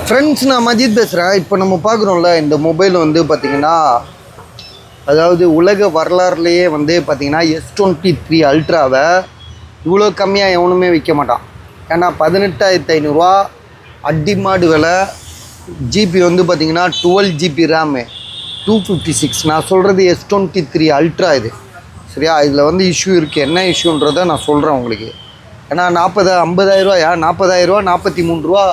Friends, நான் மஜித் பேசுகிறேன். இப்போ நம்ம பார்க்குறோம்ல, இந்த மொபைல் வந்து பார்த்திங்கன்னா, அதாவது உலக வரலாறுலேயே வந்து பார்த்திங்கன்னா S23 அல்ட்ராவை இவ்வளோ கம்மியாக எவனுமே விற்க மாட்டான். ஏன்னா 18,500 அடிமாடு விலை. ஜிபி வந்து பார்த்திங்கன்னா 12 GB ரேமு, 256. நான் சொல்கிறது S23 அல்ட்ரா. இது சரியா? இதில் வந்து இஷ்யூ இருக்குது. என்ன இஷ்யூன்றதை நான் சொல்கிறேன் உங்களுக்கு. ஏன்னா 50,000 40,000 43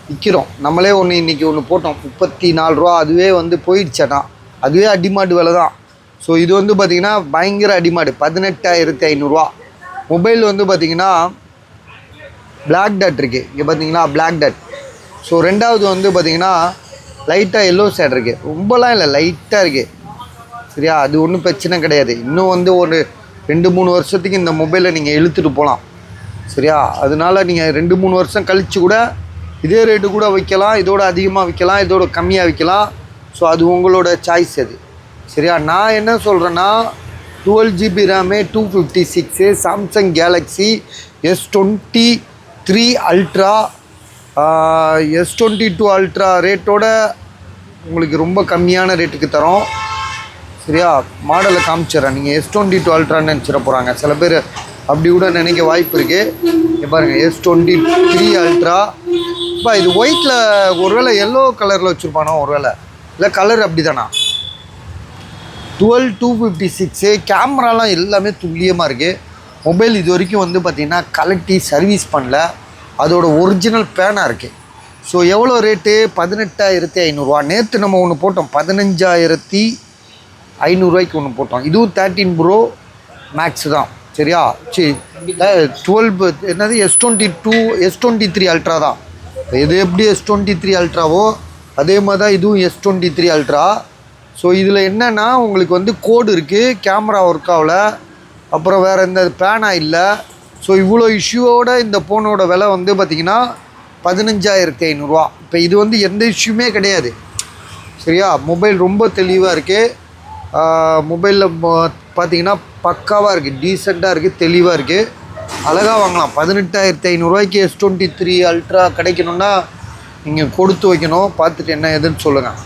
விற்கிறோம். நம்மளே ஒன்று இன்றைக்கி ஒன்று போட்டோம் 34 அதுவே வந்து போயிடுச்சேன்னா அதுவே அடிமாடு விலை தான். ஸோ இது வந்து பார்த்திங்கன்னா பயங்கர அடிமாடு. 18,500 மொபைல் வந்து பார்த்திங்கன்னா பிளாக் டாட் இருக்குது. இங்கே பார்த்தீங்கன்னா பிளாக் டாட். ஸோ ரெண்டாவது வந்து பார்த்திங்கன்னா லைட்டாக எல்லோ ஷேட் இருக்குது. ரொம்பலாம் இல்லை, லைட்டாக இருக்குது. சரியா? அது ஒன்றும் பிரச்சனை கிடையாது. இன்னும் வந்து ஒரு 2-3 வருஷத்துக்கு இந்த மொபைலை நீங்கள் இழுத்துட்டு போகலாம். சரியா? அதனால் நீங்கள் 2-3 வருஷம் கழித்து கூட இதே ரேட்டு கூட விற்கலாம், இதோட அதிகமாக விற்கலாம், இதோட கம்மியாக விற்கலாம். ஸோ அது உங்களோட சாய்ஸ் அது. சரியா? நான் என்ன சொல்கிறேன்னா 12 GB RAM, 256, Samsung Galaxy S23 Ultra, S22 Ultra ரேட்டோட உங்களுக்கு ரொம்ப கம்மியான ரேட்டுக்கு தரோம். சரியா? மாடலை காமிச்சிட்றேன். நீங்கள் S22 அல்ட்ரான்னு நினச்சிட போகிறாங்க சில பேர், அப்படி கூட நினைக்க வாய்ப்பு இருக்குது. இங்கே பாருங்கள், S23 அல்ட்ரா. இப்போ இது ஒயிட்டில் ஒருவேளை எல்லோ கலரில் வச்சுருப்பானோ, ஒருவேளை இல்லை கலர் அப்படி தானா. 12 256. கேமராலாம் எல்லாமே துல்லியமாக இருக்குது. மொபைல் இது வரைக்கும் வந்து பார்த்திங்கன்னா கலட்டி சர்வீஸ் பண்ணல. அதோட ஒரிஜினல் பேனாக இருக்குது. ஸோ எவ்வளோ ரேட்டு? 18,500. நேற்று நம்ம ஒன்று போட்டோம் 15,500 ஒன்று போட்டோம். இதுவும் 13 Pro Max தான். சரியா? சரி, 12 என்னது S23 அல்ட்ரா தான். இது எப்படி S23 அல்ட்ராவோ அதே மாதிரி தான் இதுவும் S23 அல்ட்ரா. ஸோ இதில் என்னென்னா உங்களுக்கு வந்து கோடு இருக்குது, கேமரா ஒர்க் ஆகல, அப்புறம் வேறு எந்த பேனா இல்லை. ஸோ இவ்வளோ இஷ்யூவோட இந்த ஃபோனோட விலை வந்து பார்த்திங்கன்னா 15,500. இப்போ இது வந்து எந்த இஷ்யூமே கிடையாது. சரியா? மொபைல் ரொம்ப தெளிவாக இருக்குது. மொபைலில் பார்த்திங்கன்னா பக்காவாக இருக்குது, டீசெண்டாக இருக்குது, தெளிவாக இருக்குது, அழகாக வாங்கலாம். 18,500 S23 அல்ட்ரா கிடைக்கணுன்னா நீங்கள் கொடுத்து வைக்கணும். பார்த்துட்டு என்ன எதுன்னு சொல்லுங்கள்.